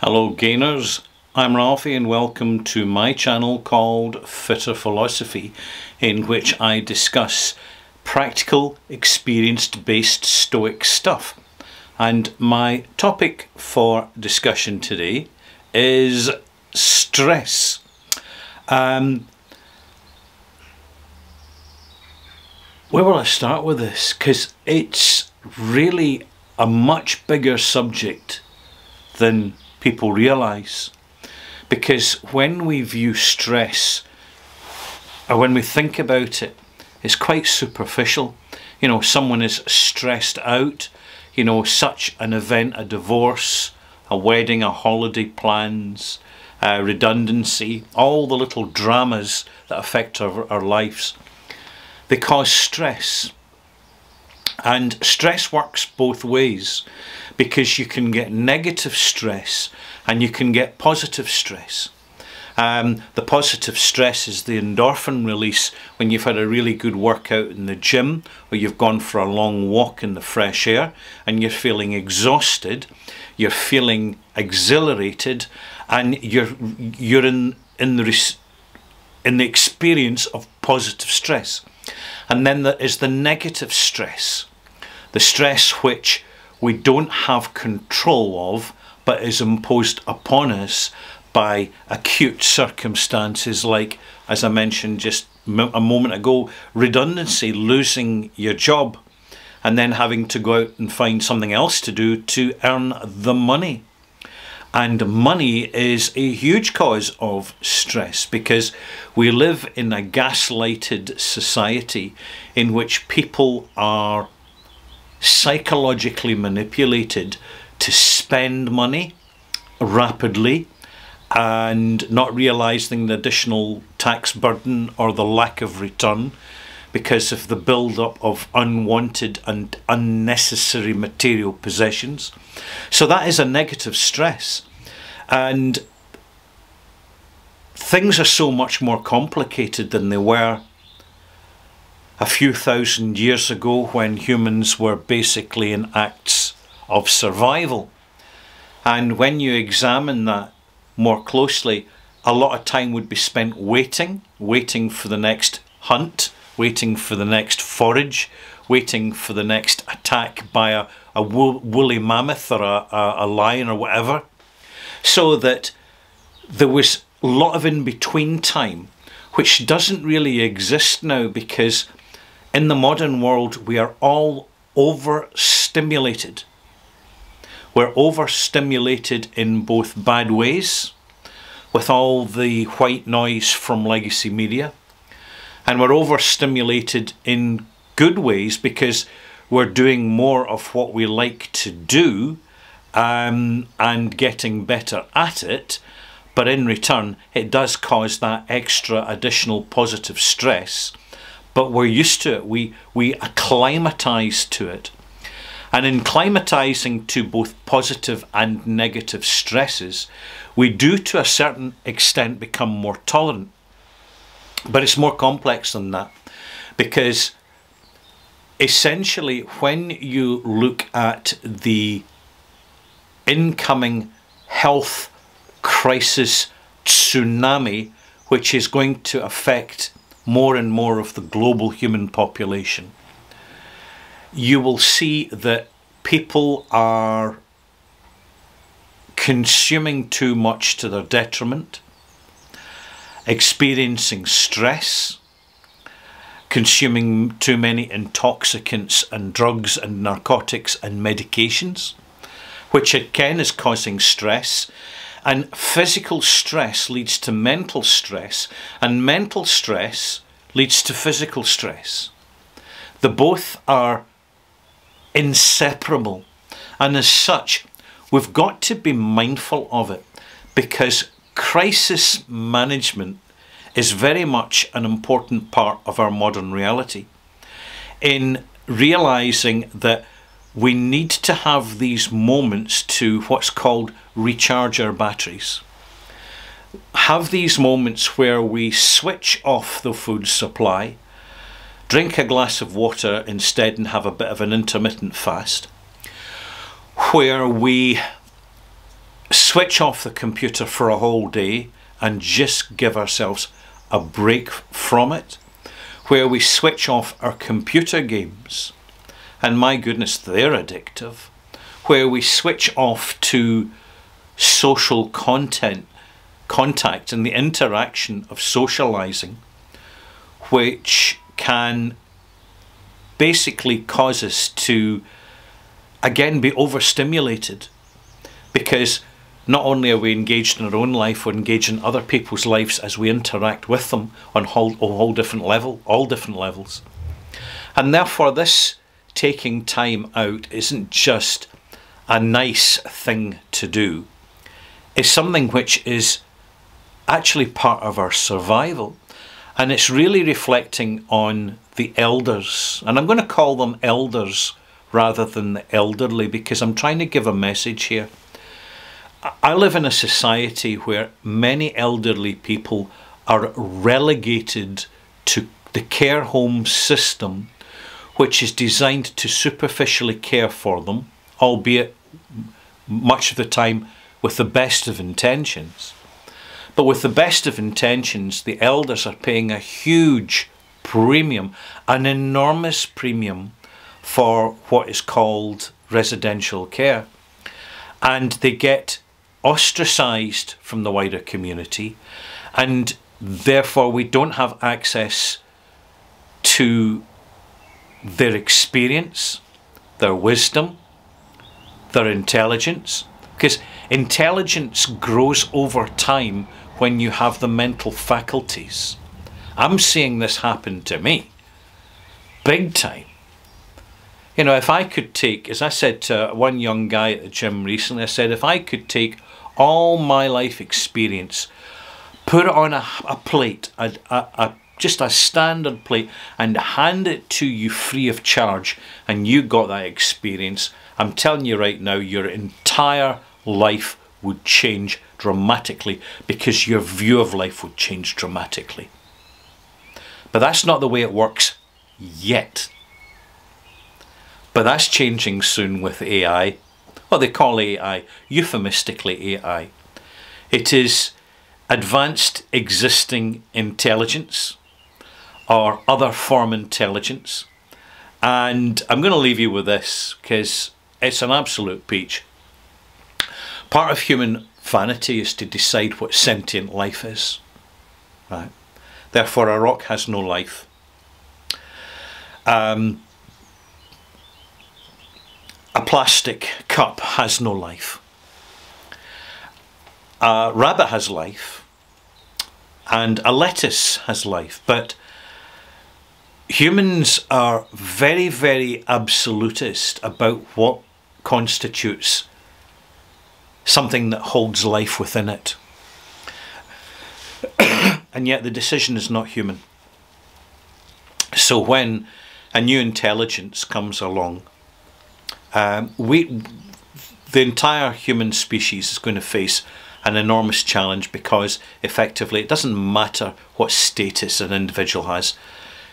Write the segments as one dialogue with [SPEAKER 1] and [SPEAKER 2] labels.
[SPEAKER 1] Hello gainers, I'm Ralphie and welcome to my channel called Fitter Philosophy, in which I discuss practical, experience-based Stoic stuff. And my topic for discussion today is stress. Where will I start with this? Because it's really a much bigger subject than people realise. Because when we view stress, or when we think about it, it's quite superficial. You know, someone is stressed out, you know, such an event, a divorce, a wedding, a holiday plans, redundancy, all the little dramas that affect our lives. They cause stress. And stress works both ways, because you can get negative stress and you can get positive stress. The positive stress is the endorphin release when you've had a really good workout in the gym, or you've gone for a long walk in the fresh air and you're feeling exhausted, you're feeling exhilarated, and you're in the experience of positive stress. And then there is the negative stress, the stress which we don't have control of, but is imposed upon us by acute circumstances like, as I mentioned just a moment ago, redundancy, losing your job, and then having to go out and find something else to do to earn the money. And money is a huge cause of stress, because we live in a gaslighted society in which people are psychologically manipulated to spend money rapidly and not realising the additional tax burden or the lack of return because of the build-up of unwanted and unnecessary material possessions. So that is a negative stress. And things are so much more complicated than they were a few thousand years ago, when humans were basically in acts of survival. And when you examine that more closely, a lot of time would be spent waiting for the next hunt, waiting for the next forage, waiting for the next attack by a woolly mammoth or a lion or whatever. So that there was a lot of in-between time, which doesn't really exist now, because in the modern world we are all overstimulated. We're overstimulated in both bad ways, with all the white noise from legacy media, and we're overstimulated in good ways because we're doing more of what we like to do and getting better at it, but in return it does cause that extra additional positive stress. But we're used to it, we acclimatise to it. And in climatising to both positive and negative stresses, we do to a certain extent become more tolerant. But it's more complex than that, because essentially when you look at the incoming health crisis tsunami, which is going to affect more and more of the global human population, you will see that people are consuming too much to their detriment, experiencing stress, consuming too many intoxicants and drugs and narcotics and medications, which again is causing stress. And physical stress leads to mental stress, and mental stress leads to physical stress. The both are inseparable, and as such we've got to be mindful of it, because crisis management is very much an important part of our modern reality, in realising that we need to have these moments to what's called recharge our batteries. Have these moments where we switch off the food supply, drink a glass of water instead and have a bit of an intermittent fast, where we switch off the computer for a whole day and just give ourselves a break from it, where we switch off our computer games, and my goodness, they're addictive, where we switch off to social contact and the interaction of socializing, which can basically cause us to again be overstimulated, because not only are we engaged in our own life, we're engaged in other people's lives as we interact with them on all different levels. And therefore this taking time out isn't just a nice thing to do. It's something which is actually part of our survival. And it's really reflecting on the elders. And I'm going to call them elders rather than the elderly, because I'm trying to give a message here. I live in a society where many elderly people are relegated to the care home system, which is designed to superficially care for them, albeit much of the time with the best of intentions. But with the best of intentions, the elders are paying a huge premium, an enormous premium, for what is called residential care. And they get ostracised from the wider community, and therefore we don't have access to their experience, their wisdom, their intelligence, because intelligence grows over time when you have the mental faculties. I'm seeing this happen to me big time. You know, if I could take, as I said to one young guy at the gym recently, I said, if I could take all my life experience, put it on a plate, just a standard plate, and hand it to you free of charge, and you got that experience, I'm telling you right now, your entire life would change dramatically, because your view of life would change dramatically. But that's not the way it works yet. But that's changing soon with AI. Well, they call AI, euphemistically AI. It is advanced existing intelligence, or other form intelligence. And I'm going to leave you with this, because it's an absolute peach. Part of human vanity is to decide what sentient life is. Right? Therefore, a rock has no life. A plastic cup has no life. A rabbit has life, and a lettuce has life, but humans are very, very absolutist about what constitutes something that holds life within it. And yet the decision is not human. So when a new intelligence comes along, the entire human species is going to face an enormous challenge, because effectively it doesn't matter what status an individual has,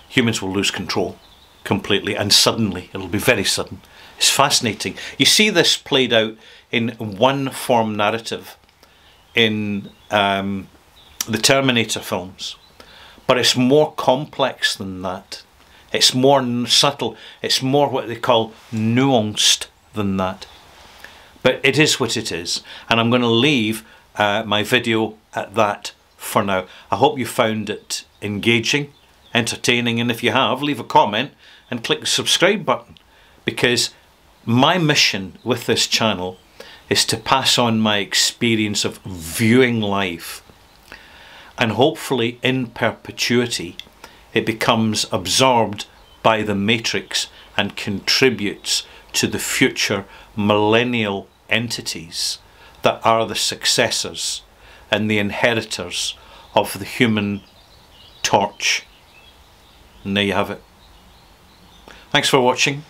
[SPEAKER 1] humans will lose control completely, and suddenly. It'll be very sudden. It's fascinating. You see this played out in one form narrative in the Terminator films, but it's more complex than that. It's more subtle. It's more what they call nuanced than that. But it is what it is, and I'm going to leave my video at that for now. I hope you found it engaging, entertaining, and if you have, leave a comment and click the subscribe button, because my mission with this channel is to pass on my experience of viewing life, and hopefully in perpetuity it becomes absorbed by the matrix and contributes to the future millennial entities that are the successors and the inheritors of the human torch. And there you have it. Thanks for watching.